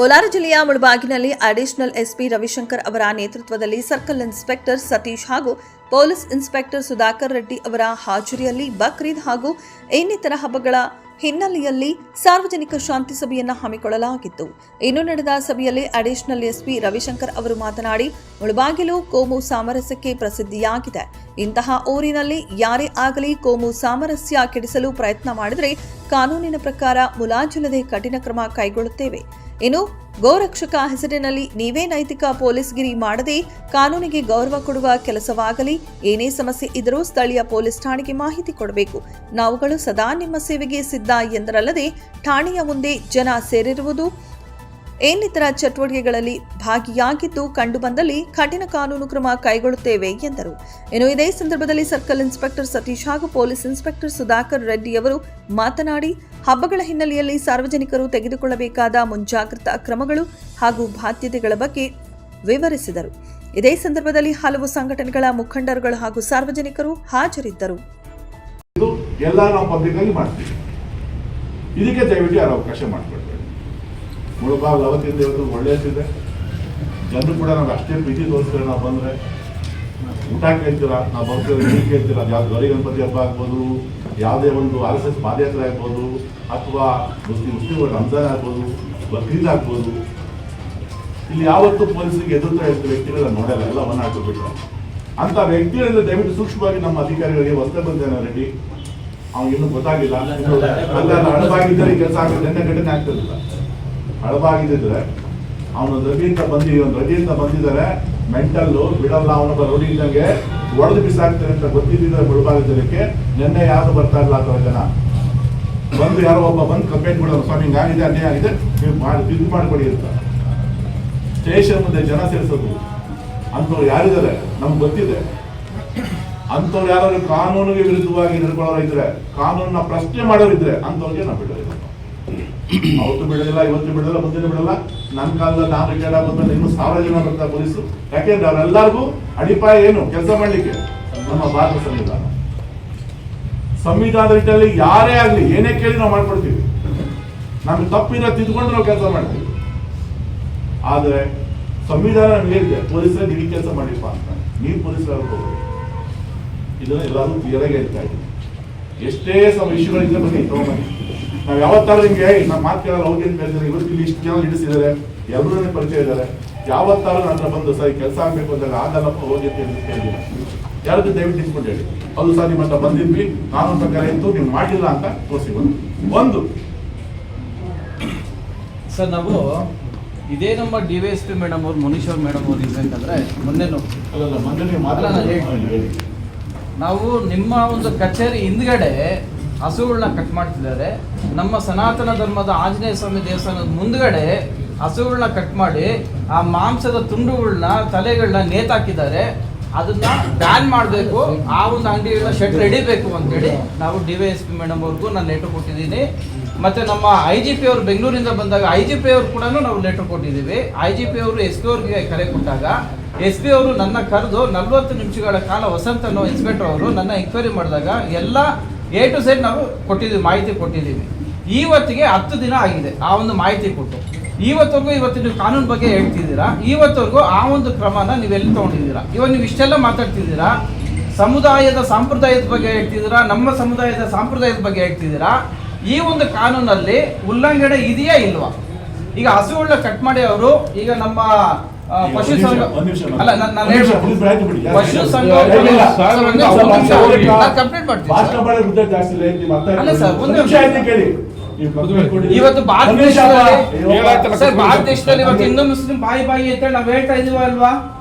ಕೋಲಾರ ಜಿಲ್ಲೆಯ ಮುಳಬಾಗಿಲಿನಲ್ಲಿ additional SP Ravishankar ಅವರ ನೇತೃತ್ವದಲ್ಲಿ ಸರ್ಕಲ್ ಇನ್ಸ್ಪೆಕ್ಟರ್ ಸತೀಶ್ ಹಾಗೂ ಪೊಲೀಸ್ ಇನ್ಸ್ಪೆಕ್ಟರ್ ಸುಧಾಕರ್ ರೆಡ್ಡಿ ಅವರ ಹಾಜರಿಯಲ್ಲಿ ಬಕ್ರೀದ್ ಹಾಗೂ ಇನ್ನಿತರ ಹಬ್ಬಗಳ ಹಿನ್ನೆಲೆಯಲ್ಲಿ ಸಾರ್ವಜನಿಕ ಶಾಂತಿ ಸಭೆಯನ್ನು ಹಮ್ಮಿಕೊಳ್ಳಲಾಗಿತ್ತು. ಇನ್ನು ನಡೆದ ಸಭೆಯಲ್ಲಿ ಅಡಿಷನಲ್ ಎಸ್ಪಿ ರವಿಶಂಕರ್ ಅವರು ಮಾತನಾಡಿ, ಮುಳಬಾಗಿಲು ಕೋಮು ಸಾಮರಸ್ಯಕ್ಕೆ ಪ್ರಸಿದ್ಧಿಯಾಗಿದೆ. ಇಂತಹ ಊರಿನಲ್ಲಿ ಯಾರೇ ಆಗಲಿ ಕೋಮು ಸಾಮರಸ್ಯ ಕೆಡಿಸಲು ಪ್ರಯತ್ನ ಮಾಡಿದರೆ ಕಾನೂನಿನ ಪ್ರಕಾರ ಮುಲಾಜಿಲ್ಲದೆ ಕಠಿಣ ಕ್ರಮ ಕೈಗೊಳ್ಳುತ್ತೇವೆ. ಇನ್ನು ಗೋರಕ್ಷಕ ಹೆಸರಿನಲ್ಲಿ ನೀವೇ ನೈತಿಕ ಪೊಲೀಸ್ಗಿರಿ ಮಾಡದೆ ಕಾನೂನಿಗೆ ಗೌರವ ಕೊಡುವ ಕೆಲಸವಾಗಲಿ. ಏನೇ ಸಮಸ್ಯೆ ಇದ್ದರೂ ಸ್ಥಳೀಯ ಪೊಲೀಸ್ ಠಾಣೆಗೆ ಮಾಹಿತಿ ಕೊಡಬೇಕು. ನಾವುಗಳು ಸದಾ ನಿಮ್ಮ ಸೇವೆಗೆ ಸಿದ್ಧ ಎಂದರಲ್ಲದೆ ಠಾಣೆಯ ಮುಂದೆ ಜನ ಸೇರಿರುವುದು ಇನ್ನಿತರ ಚಟುವಟಿಕೆಗಳಲ್ಲಿ ಭಾಗಿಯಾಗಿದ್ದು ಕಂಡುಬಂದಲ್ಲಿ ಕಠಿಣ ಕಾನೂನು ಕ್ರಮ ಕೈಗೊಳ್ಳುತ್ತೇವೆ ಎಂದರು. ಇನ್ನು ಇದೇ ಸಂದರ್ಭದಲ್ಲಿ ಸರ್ಕಲ್ ಇನ್ಸ್ಪೆಕ್ಟರ್ ಸತೀಶ್ ಹಾಗೂ ಪೊಲೀಸ್ ಇನ್ಸ್ಪೆಕ್ಟರ್ ಸುಧಾಕರ್ ರೆಡ್ಡಿ ಅವರು ಮಾತನಾಡಿ, ಹಬ್ಬಗಳ ಹಿನ್ನೆಲೆಯಲ್ಲಿ ಸಾರ್ವಜನಿಕರು ತೆಗೆದುಕೊಳ್ಳಬೇಕಾದ ಮುಂಜಾಗ್ರತಾ ಕ್ರಮಗಳು ಹಾಗೂ ಬಾಧ್ಯತೆಗಳ ಬಗ್ಗೆ ವಿವರಿಸಿದರು. ಇದೇ ಸಂದರ್ಭದಲ್ಲಿ ಹಲವು ಸಂಘಟನೆಗಳ ಮುಖಂಡರುಗಳು ಹಾಗೂ ಸಾರ್ವಜನಿಕರು ಹಾಜರಿದ್ದರು. ಇದಕ್ಕೆ ದಯವಿಟ್ಟು ಯಾರು ಅವಕಾಶ ಮಾಡಿಕೊಡ್ತಾರೆ. ಮುಳಬಾಗಿಲು ಅವತ್ತಿಂದ ಇವತ್ತು ಒಳ್ಳೆಯದಿದೆ. ಜನರು ಕೂಡ ನಾವು ಅಷ್ಟೇ ಪ್ರೀತಿ ತೋರಿಸ್ತಾರೆ. ನಾವು ಬಂದರೆ ಊಟ ಕೇಳ್ತೀರಾ, ನಾವು ಬರ್ತೀರ ನೀರು ಕೇಳ್ತೀರಾ. ಯಾವ್ದು ಗೌರಿ ಗಣಪತಿ ಹಬ್ಬ ಆಗ್ಬೋದು, ಯಾವುದೇ ಒಂದು RSS ಪಾದಯಾತ್ರೆ ಆಗ್ಬೋದು, ಅಥವಾ ಮುಸ್ಲಿಂ ರಂಜಾನ್ ಆಗ್ಬೋದು, ಬಕ್ರೀದ್ ಆಗ್ಬೋದು, ಇಲ್ಲಿ ಯಾವತ್ತೂ ಪೊಲೀಸರಿಗೆ ಎದುರ್ತಾ ಇರ್ತ ವ್ಯಕ್ತಿಗಳನ್ನ ನೋಡಲ್ಲ, ಎಲ್ಲ ಮನ ಹಾಕಿಬಿಟ್ರೆ ಅಂತ ವ್ಯಕ್ತಿಗಳೆಲ್ಲ ದಯವಿಟ್ಟು ಸೂಕ್ಷ್ಮವಾಗಿ ನಮ್ಮ ಅಧಿಕಾರಿಗಳಿಗೆ ಹೊಸ ಬಂದೇನೆ ರೆಡ್ಡಿ, ಅವ್ನಿಗೆ ಇನ್ನೂ ಗೊತ್ತಾಗಿಲ್ಲ. ಅಲ್ಲ ಹಳಬಾಗಿದ್ದರೆ ಕೆಲಸ ಆಗುತ್ತೆ, ಎಣ್ಣೆ ಘಟನೆ ಆಗ್ತಿರಲಿಲ್ಲ. ಹಳಬಾಗಿದ್ದರೆ ಅವನು ರವಿಯಿಂದ ಬಂದಿದ್ದಾರೆ, ಮೆಂಟಲ್ಲು ಬಿಡಲ್ಲ, ಅವನೊಬ್ಬ ರೋಡಿ ಇದ್ದಂಗೆ ಒಡೆದು ಬಿಸಾಕ್ತಾರೆ ಅಂತ ಗೊತ್ತಿದ್ದಿದ್ದಾರೆ. ಮುಳಬಾಗಿದ್ದಕ್ಕೆ ನಿನ್ನೆ ಯಾರು ಬರ್ತಾ ಇಲ್ಲ ಆ ಥರ ಜನ ಬಂದು ಯಾರೋ ಒಬ್ಬ ಬಂದು ಕಂಪ್ಲೇಂಟ್ ಕೊಡೋದು, ಸ್ವಾಮಿ ಹಿಂಗಾಗಿದೆ ಅನ್ಯಾಯ ಆಗಿದೆ, ನೀವು ಇದು ಮಾಡಿಕೊಡಿ ಅಂತ ಸ್ಟೇಷನ್ ಮುಂದೆ ಜನ ಸೇರಿಸೋದು. ಅಂಥವ್ರು ಯಾರಿದ್ದಾರೆ ನಮ್ಗೆ ಗೊತ್ತಿದೆ. ಅಂಥವ್ರು ಯಾರು ಕಾನೂನಿಗೆ ವಿರುದ್ಧವಾಗಿ ನಡ್ಕೊಳ್ಳೋರು ಇದ್ರೆ, ಕಾನೂನನ್ನ ಪ್ರಶ್ನೆ ಮಾಡೋರಿದ್ರೆ ಅಂಥವ್ರಿಗೆ ನಾವು ಬಿಡೋದಿಲ್ಲ. ಅವತ್ತು ಬಿಡೋದಿಲ್ಲ, ಇವತ್ತು ಬಿಡೋಲ್ಲ, ಮುಂದಿನ ಬಿಡಲ್ಲ. ನನ್ನ ಕಾಲದಲ್ಲಿ ನಾನು ರಿಟೈರ್ಡ್ ಆಗೋದ್ಮೇಲೆ ಇನ್ನೂ 1000 ಜನ ಬರ್ತಾರೆ ಪೊಲೀಸರು. ಯಾಕೆಂದ್ರೆ ಅವರೆಲ್ಲರಿಗೂ ಅಡಿಪಾಯ ಏನು ಕೆಲಸ ಮಾಡ್ಲಿಕ್ಕೆ ನಮ್ಮ ಭಾರತ ಸಂವಿಧಾನ ರೀತಿಯಲ್ಲಿ ಯಾರೇ ಆಗಲಿ ಏನೇ ಕೇಳಿ ನಾವು ಮಾಡ್ಕೊಡ್ತೀವಿ. ನಮ್ಗೆ ತಪ್ಪಿನ ತಿದ್ಕೊಂಡು ನಾವು ಕೆಲಸ ಮಾಡ್ತೀವಿ. ಆದರೆ ಸಂವಿಧಾನ ನಮ್ಗೆ ಹೇಳಿದೆ ಪೊಲೀಸರಿಗೆ ಇಡೀ ಕೆಲಸ ಮಾಡಿಪ್ಪ ಅಂತ. ನೀವು ಪೊಲೀಸರು ಇದನ್ನ ಎಲ್ಲರೂ ಕ್ಲಿಯರ್ ಆಗಿ ಹೇಳ್ತಾ ಇದ್ದೀವಿ. ಎಷ್ಟೇ ಇಶ್ಯೂಗಳಿದ್ರೆ ಬನ್ನಿ ತಗೊಂಡ್ಬನ್ನಿ. ನಾವು ಯಾವತ್ತಾದ್ರೂ ನಿಮ್ಗೆ ನಮ್ಮ ಮಾತು ಕೇಳಲ್ಲ, ಅವ್ರಿಗೆ ಹೇಳ್ತಾರೆ ಇವತ್ತು ಇಲ್ಲಿ ಇಷ್ಟು ಜನ ಹಿಡಿಸಿದ್ದಾರೆ, ಎಲ್ಲರೂ ಪರಿಚಯ ಇದ್ದಾರೆ. ಯಾವತ್ತಾದ್ರೂ ನನ್ನ ಬಂದು ಸರ್ ಕೆಲಸ ಆಗಬೇಕು ಅಂದಾಗ ಆಗಲ್ಲಪ್ಪ ಹೋಗಿ ಅಂತ ಕೇಳಿಲ್ಲ. ಯಾರಾದ್ರೂ ದಯವಿಟ್ಟು ನಿಂತ್ಕೊಂಡು ಹೇಳಿ, ಅದು ಸರ್ ನಿಮ್ಮ ಹತ್ರ ಬಂದಿದ್ವಿ, ಕಾನೂನು ಪ್ರಕಾರ ಇತ್ತು, ನೀವು ಮಾಡಿಲ್ಲ ಅಂತ ತೋರಿಸಿ. ಒಂದು ಸರ್, ನಾವು ಇದೇ ನಮ್ಮ DYSP ಮೇಡಮ್ ಅವ್ರು, ಮುನೀಶ್ವರ್ ಮೇಡಮ್ ಅವ್ರು ಇರ್ಬೇಕಂದ್ರೆ ನಾವು ನಿಮ್ಮ ಒಂದು ಕಚೇರಿ ಹಿಂದ್ಗಡೆ ಹಸುಗಳನ್ನ ಕಟ್ ಮಾಡ್ತಿದ್ದಾರೆ. ನಮ್ಮ ಸನಾತನ ಧರ್ಮದ ಆಂಜನೇಯ ಸ್ವಾಮಿ ದೇವಸ್ಥಾನದ ಮುಂದ್ಗಡೆ ಹಸುಗಳನ್ನ ಕಟ್ ಮಾಡಿ ಆ ಮಾಂಸದ ತುಂಡುಗಳನ್ನ ತಲೆಗಳನ್ನ ನೇತಾಕಿದ್ದಾರೆ. ಅದನ್ನ ಬ್ಯಾನ್ ಮಾಡಬೇಕು, ಆ ಒಂದು ಅಂಗಡಿಗಳನ್ನ ಶೆಡ್ ಹಿಡಿಬೇಕು ಅಂತೇಳಿ ನಾವು DYSP ಮೇಡಮ್ ಅವ್ರಿಗೂ ನಾನು ಲೆಟರ್ ಕೊಟ್ಟಿದ್ದೀನಿ. ಮತ್ತು ನಮ್ಮ IGP ಅವರು ಬೆಂಗಳೂರಿಂದ ಬಂದಾಗ IGP ಅವ್ರು ಕೂಡ ನಾವು ಲೆಟರ್ ಕೊಟ್ಟಿದ್ದೀವಿ. IGP ಅವರು SP ಅವ್ರಿಗೆ ಕರೆ ಕೊಟ್ಟಾಗ SP ಅವರು ನನ್ನ ಕರೆದು 40 ನಿಮಿಷಗಳ ಕಾಲ ವಸಂತ ಅನ್ನೋ ಇನ್ಸ್ಪೆಕ್ಟರ್ ಅವರು ನನ್ನ ಎಂಕ್ವೈರಿ ಮಾಡಿದಾಗ ಎಲ್ಲ A to Z ನಾವು ಕೊಟ್ಟಿದ್ದೀವಿ, ಮಾಹಿತಿ ಕೊಟ್ಟಿದ್ದೀವಿ. ಇವತ್ತಿಗೆ 10 ದಿನ ಆಗಿದೆ ಆ ಒಂದು ಮಾಹಿತಿ ಕೊಟ್ಟು. ಇವತ್ತು ನೀವು ಕಾನೂನು ಬಗ್ಗೆ ಹೇಳ್ತಿದ್ದೀರಾ, ಇವತ್ತವರೆಗೂ ಆ ಒಂದು ಕ್ರಮನ ನೀವೆಲ್ಲಿ ತೊಗೊಂಡಿದ್ದೀರಾ? ಇವತ್ತು ನೀವು ಇಷ್ಟೆಲ್ಲ ಮಾತಾಡ್ತಿದ್ದೀರಾ, ಸಮುದಾಯದ ಸಾಂಪ್ರದಾಯದ ಬಗ್ಗೆ ಹೇಳ್ತಿದ್ದೀರಾ, ನಮ್ಮ ಸಮುದಾಯದ ಸಾಂಪ್ರದಾಯದ ಬಗ್ಗೆ ಹೇಳ್ತಿದ್ದೀರಾ. ಈ ಒಂದು ಕಾನೂನಲ್ಲಿ ಉಲ್ಲಂಘನೆ ಇದೆಯಾ ಇಲ್ವಾ? ಈಗ ಹಸುಗಳನ್ನ ಕಟ್ ಮಾಡಿ ಅವರು ಈಗ ನಮ್ಮ ಪಶು ಸಂಘ ಅಲ್ಲ ಪಶು ಸಂಘ ಕಂಪ್ಲೇಂಟ್ ಮಾಡ್ತೀವಿ ಇವತ್ತು ಭಾರತ ದೇಶದಲ್ಲಿ ಇವತ್ತು ಹಿಂದೂ ಮುಸ್ಲಿಂ ಬಾಯಿ ಅಂತ ನಾವು ಹೇಳ್ತಾ ಇದೀವ ಅಲ್ವಾ?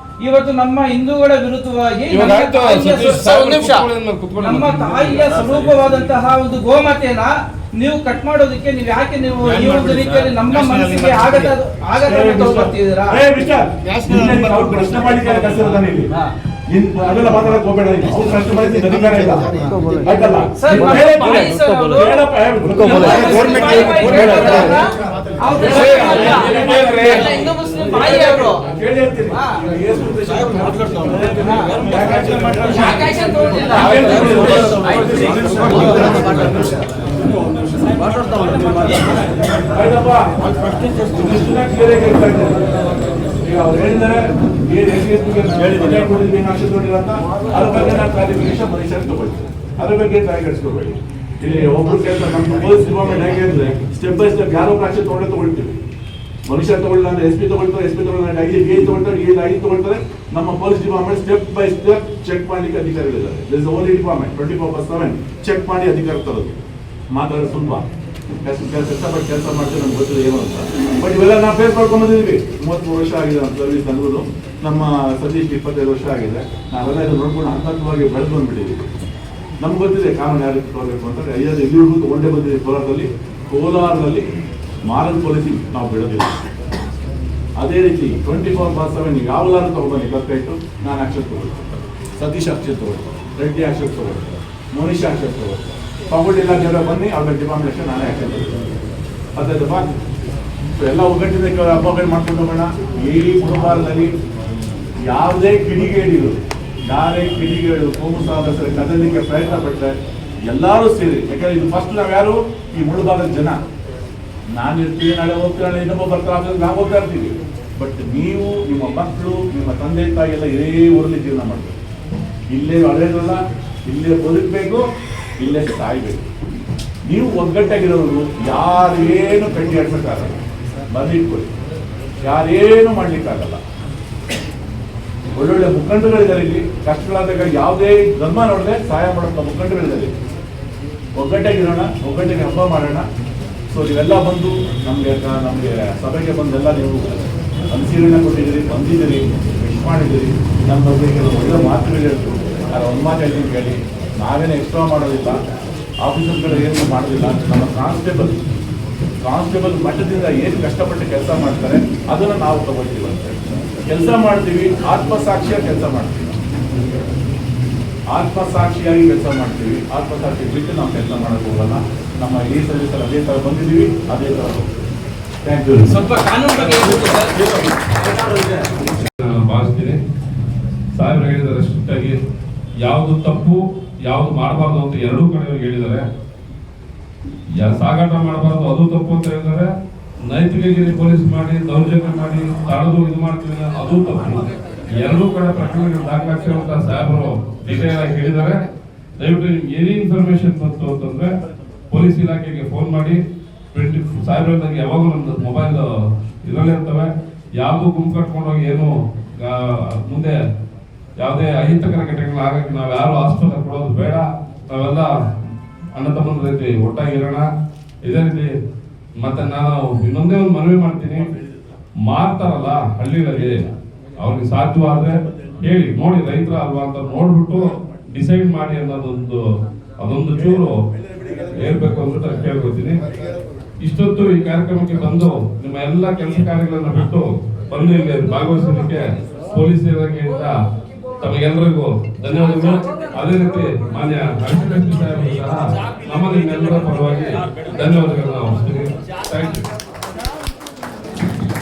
ಇವತ್ತು ನಮ್ಮ ಹಿಂದೂಗಳ ವಿರುದ್ಧವಾಗಿ ನಮ್ಮ ತಾಯಿಯ ಸ್ವರೂಪವಾದಂತಹ ಒಂದು ಗೋಮಾತೆಯನ್ನ ನೀವು ಕಟ್ ಮಾಡೋದಕ್ಕೆ ನೀವು ಯಾಕೆ ನೀವು ಈ ಒಂದು ರೀತಿಯಲ್ಲಿ ನಮ್ಮ ಮನಸ್ಸಿಗೆ ಆಘಾತ ತಗೊಳ್ತಿದ್ದೀರಾ? ಅದೆಲ್ಲ ಮಾತಾಡಕ್ ಹೋಗ್ಬೇಡ. ಹಿಂದೂ ಮುಸ್ಲಿಂ ಬಾಯಿ ಅವರು ಆಯ್ತಪ್ಪ, ಇಷ್ಟು ಕ್ಲಿಯರ್ ಆಗಿ ಹೇಳ್ತಾ ಇದ್ದಾರೆ. ಈಗ ಅವ್ರು ಹೇಳಿದ್ದಾರೆ ಅಂತ ಅದ್ರ ಬಗ್ಗೆ ನಾನು ಕ್ಲಾರಿಫಿಕೇಶನ್ ಮನುಷ್ಯರು ತಗೊಳ್ತೀನಿ. ಅದ್ರ ಬಗ್ಗೆ ತಲೆಗೆಡಿಸ್ಕೋಬೇಡಿ. ಇಲ್ಲಿ ಒಬ್ರು ಕೆಲಸ ನಮ್ಮ ಪೊಲೀಸ್ ಡಿಪಾರ್ಟ್ಮೆಂಟ್ ಹೇಗೆ ಅಂದ್ರೆ ಸ್ಟೆಪ್ ಬೈ ಸ್ಟೆಪ್ ಯಾರೋ ಪ್ರಾಕ್ಷೆ ತಗೊಳ್ತೀವಿ. ಮನುಷ್ಯ ತಗೊಳ್ಳ ಅಂದ್ರೆ ಎಸ್ ಪಿ ತಗೊಳ್ತಾರೆ, ಐದು ತಗೊಳ್ತಾರೆ. ನಮ್ಮ police department step by step check ಮಾಡ್ಲಿಕ್ಕೆ ಅಧಿಕಾರಿಗಳಿದ್ದಾರೆ. ದಿಸ್ ಓನ್ಲಿ ಡಿಪಾರ್ಟ್ಮೆಂಟ್ 24/7 ಚೆಕ್ ಮಾಡಿ ಅಧಿಕಾರ ತರೋದು. ಮಾತಾಡೋದು ಸ್ವಲ್ಪ ಕಷ್ಟಪಟ್ಟು ಕೆಲಸ ಮಾಡ್ತೀವಿ, ನಮ್ಗೆ ಗೊತ್ತಿಲ್ಲ ಏನು ಅಂತ. ಬಟ್ ಇವೆಲ್ಲ ನಾವು ಫೇಸ್ ಮಾಡ್ಕೊಂಡು ಬಂದಿದ್ವಿ. 33 ವರ್ಷ ಆಗಿದೆ ನಮ್ಮ ಸರ್ವಿಸ್ ಅನ್ನೋದು. ನಮ್ಮ ಸತೀಶ್ 25 ವರ್ಷ ಆಗಿದೆ. ನಾವೆಲ್ಲ ಇದು ನೋಡ್ಕೊಂಡು ಹಂತವಾಗಿ ಬೆಳೆದು ಬಂದ್ಬಿಟ್ಟಿದ್ದೀವಿ. ನಮ್ಗೆ ಗೊತ್ತಿದೆ ಕಾನೂನು ಯಾವ ರೀತಿ ತಗೋಬೇಕು ಅಂತ. ಎಲ್ಲರಿಗೂ ಒಂದೇ ಬಂದಿದೆ. ಕೋಲಾರದಲ್ಲಿ ಮಾರಲ್ ಪೊಲೀಸಿಂಗ್ ನಾವು ಬಿಡೋದಿಲ್ಲ. ಅದೇ ರೀತಿ 24/7 ಯಾವಲಾರು ತಗೊಂಡ್ಬನ್ನಿ ಗೊತ್ತಾಯ್ತು, ನಾನು ಆಕ್ಷನ್ ತಗೊಳ್ತೀನಿ. ಸತೀಶ್ ಆಕ್ಷನ್ ತಗೊಳ್ತೀನಿ, ರೆಡ್ಡಿ ಆಕ್ಷನ್ ತಗೊಳ್ತಾರೆ, ಮೋನಿಶ್ ಆಕ್ಷನ್ ತಗೊಳ್ತಾರೆ. ತಗೊಂಡಿಲ್ಲ ಜನ ಬನ್ನಿ, ಅವ್ರ ಡಿಪಾರ್ಟ್ಮೆಂಟ್ ನಾನೇ ಆಕ್ಷನ್ ತಗೊಳ್ತೀನಿ. ಅದಾಯ್ತಪ್ಪ. ಎಲ್ಲ ಒಗ್ಗಟ್ಟಿನ ಹಬ್ಬಗಳು ಮಾಡ್ಕೊಂಡು ಹೋಗೋಣ. ಈ ಕುಟುಂಬದಲ್ಲಿ ಯಾವುದೇ ಕಿಡಿಗೇಡಿಗಳು, ಯಾರೇ ಕಿಡಿಗೇಡು ಕೋಮು ಸಾಧಕರು ಕದಲಿಕ್ಕೆ ಪ್ರಯತ್ನ ಪಟ್ಟರೆ ಎಲ್ಲರೂ ಸೇರಿ, ಯಾಕಂದ್ರೆ ಇದು ಫಸ್ಟ್ ನಾವ್ಯಾರು ಈ ಮುಳುಭಾಗದ ಜನ. ನಾನು ಇರ್ತೀವಿ, ನಾಳೆ ಹೋಗ್ತೀವಿ, ಇನ್ನೊಬ್ಬ ಬರ್ತಾರೆ, ನಾವು ಹೋಗ್ತಾ ಇರ್ತೀವಿ. ಬಟ್ ನೀವು, ನಿಮ್ಮ ಮಕ್ಕಳು, ನಿಮ್ಮ ತಂದೆ ತಾಯಿ ಎಲ್ಲ ಇದೇ ಊರಲ್ಲಿ ಜೀವನ ಮಾಡಬೇಕು. ಇಲ್ಲೇ ಅಳೆಯೋದಲ್ಲ, ಇಲ್ಲೇ ಬದುಕಬೇಕು, ಇಲ್ಲೇ ಸಾಯ್ಬೇಕು. ನೀವು ಒಗ್ಗಟ್ಟಾಗಿರೋರು ಯಾರೇನು ಕಟ್ಟಿ ಆಡ್ಸಕ್ಕಾಗಲ್ಲ. ಬಂದಿಟ್ಕೊಳ್ಳಿ, ಯಾರೇನು ಮಾಡ್ಲಿಕ್ಕಾಗಲ್ಲ. ಒಳ್ಳೊಳ್ಳೆ ಮುಖಂಡಗಳಿದ್ದಾರೆ ಇಲ್ಲಿ. ಕಷ್ಟಗಳಾದಾಗ ಯಾವುದೇ ಧರ್ಮ ನೋಡದೆ ಸಹಾಯ ಮಾಡೋಂಥ ಮುಖಂಡಗಳಿದ್ದಾರೆ. ಒಗ್ಗಟ್ಟಾಗಿರೋಣ, ಒಗ್ಗಟ್ಟಿಗೆ ಹಬ್ಬ ಮಾಡೋಣ. ಸೊ ನೀವೆಲ್ಲ ಬಂದು ನಮಗೆ ಸಭೆಗೆ ಬಂದೆಲ್ಲ ನೀವು ಅನಿಸಿಕೆಗಳನ್ನ ಕೊಟ್ಟಿದ್ದೀರಿ, ಬಂದಿದ್ದೀರಿ, ವಿಶ್ ಮಾಡಿದ್ದೀರಿ. ನಮ್ಮ ಬಗ್ಗೆ ಒಳ್ಳೆ ಮಾತುಗಳು ಹೇಳ್ತು. ನಾನು ಒಂದು ಮಾತು ಹೇಳ್ತೀನಿ ಕೇಳಿ, ನಾವೇನು ಎಕ್ಸ್ಟ್ರಾ ಮಾಡೋದಿಲ್ಲ, ಆಫೀಸರ್ಗಳು ಏನು ಮಾಡೋದಿಲ್ಲ. ನಮ್ಮ ಕಾನ್ಸ್ಟೇಬಲ್ ಮಟ್ಟದಿಂದ ಏನು ಕಷ್ಟಪಟ್ಟು ಕೆಲಸ ಮಾಡ್ತಾರೆ ಅದನ್ನು ನಾವು ತಗೊಳ್ತೀವಿ ಅಂತ ಕೆಲಸ ಮಾಡ್ತೀವಿ. ಆತ್ಮಸಾಕ್ಷಿಯಾಗಿ ಕೆಲಸ ಮಾಡ್ತೀವಿ, ಆತ್ಮಸಾಕ್ಷಿಯಾಗಿ ಕೆಲಸ ಮಾಡ್ತೀವಿ. ಆತ್ಮಸಾಕ್ಷಿ ಬಿಟ್ಟು ನಾವು ಕೆಲಸ ಮಾಡೋಕ್ಕೆ ಹೋಗಲ್ಲ. ನಮ್ಮ ಈ ಸರ್ವಿಸಲ್ಲಿ ಅದೇ ಥರ ಬಂದಿದ್ದೀವಿ, ಅದೇ ಥರ ಹೋಗ್ತೀವಿ. Thank you. ಸ್ವಲ್ಪ ಕಾನೂನು ಬಗ್ಗೆ ನಾನು ಭಾವಿಸ್ತೀನಿ. ಸಾಹೇಬ್ರು ಹೇಳಿದ್ದಾರೆ ಸ್ಟ್ರಿಕ್ಟ್ ಆಗಿ ಯಾವುದು ತಪ್ಪು ಯಾವುದು ಮಾಡಬಾರ್ದು ಅಂತ ಎರಡೂ ಕಡೆಯವ್ರಿಗೆ ಹೇಳಿದ್ದಾರೆ. ಸಾಗಾಟ ಮಾಡಬಾರ್ದು ಅದು ತಪ್ಪು ಅಂತ ಹೇಳಿದ್ದಾರೆ. ನೈತಿಕಗಿರಿ ಪೊಲೀಸ್ ಮಾಡಿ ದೌರ್ಜನ್ಯ ಮಾಡಿ ತಡೆದು ಇದು ಮಾಡ್ತೀವಿ ಅದು ತಪ್ಪು. ಎರಡೂ ಕಡೆ ಪ್ರಕರಣಗಳು ದಾಖಲಾಗ್ತಿರುವಂತ ಸಾಹೇಬರು ಡೀಟೇಲ್ ಆಗಿ ಹೇಳಿದ್ದಾರೆ. ದಯವಿಟ್ಟು ಏನೇ ಇನ್ಫಾರ್ಮೇಶನ್ ಬಂತು ಅಂತಂದ್ರೆ ಪೊಲೀಸ್ ಇಲಾಖೆಗೆ ಫೋನ್ ಮಾಡಿ. ಸಾಹೇಬ್ರಿಗೆ ಯಾವಾಗೂ ನಮ್ದು ಮೊಬೈಲ್ ಇದರಲ್ಲೇ ಇರ್ತವೆ. ಯಾವುದು ಗುಂಪು ಕಟ್ಕೊಂಡೋಗಿ ಏನು ಮುಂದೆ ಯಾವುದೇ ಅಹಿತಕರ ಘಟನೆಗಳು ಆಗಕ್ಕೆ ನಾವು ಯಾರು ಆಸ್ಪತ್ರೆ ಕೊಡೋದು ಬೇಡ. ನಾವೆಲ್ಲ ಅಣ್ಣ ತಮ್ಮನ ರೀತಿ ಒಟ್ಟಾಗಿರೋಣ. ಇದೇ ರೀತಿ ಮತ್ತೆ ನಾನು ಇನ್ನೊಂದೇ ಒಂದು ಮನವಿ ಮಾಡ್ತೀನಿ. ಮಾರ್ತಾರಲ್ಲ ಹಳ್ಳಿಗಳಲ್ಲಿ, ಅವ್ರಿಗೆ ಸಾಧ್ಯವಾದ್ರೆ ಹೇಳಿ ನೋಡಿ, ರೈತರ ಅಲ್ವಾ ಅಂತ ನೋಡ್ಬಿಟ್ಟು ಡಿಸೈಡ್ ಮಾಡಿ ಅದೊಂದು ಚೂರು ಹೇಳ್ಬೇಕು ಅಂತ ಕೇಳ್ಕೊತೀನಿ. ಇಷ್ಟೊತ್ತು ಈ ಕಾರ್ಯಕ್ರಮಕ್ಕೆ ಬಂದು ನಿಮ್ಮ ಎಲ್ಲ ಕೆಲಸ ಕಾರ್ಯಗಳನ್ನ ಬಿಟ್ಟು ಬಂದು ಇಲ್ಲಿ ಭಾಗವಹಿಸಲಿಕ್ಕೆ ಪೊಲೀಸ್ ಇಲಾಖೆಯಿಂದ ತಮಗೆಲ್ಲರಿಗೂ ಧನ್ಯವಾದಗಳು. ಅದೇ ರೀತಿ ಮಾನ್ಯ ನಮ್ಮ ನಿಮ್ಮೆಲ್ಲರ ಪರವಾಗಿ ಧನ್ಯವಾದಗಳನ್ನ ಅರ್ಪಿಸ್ತೀನಿ. Thank you.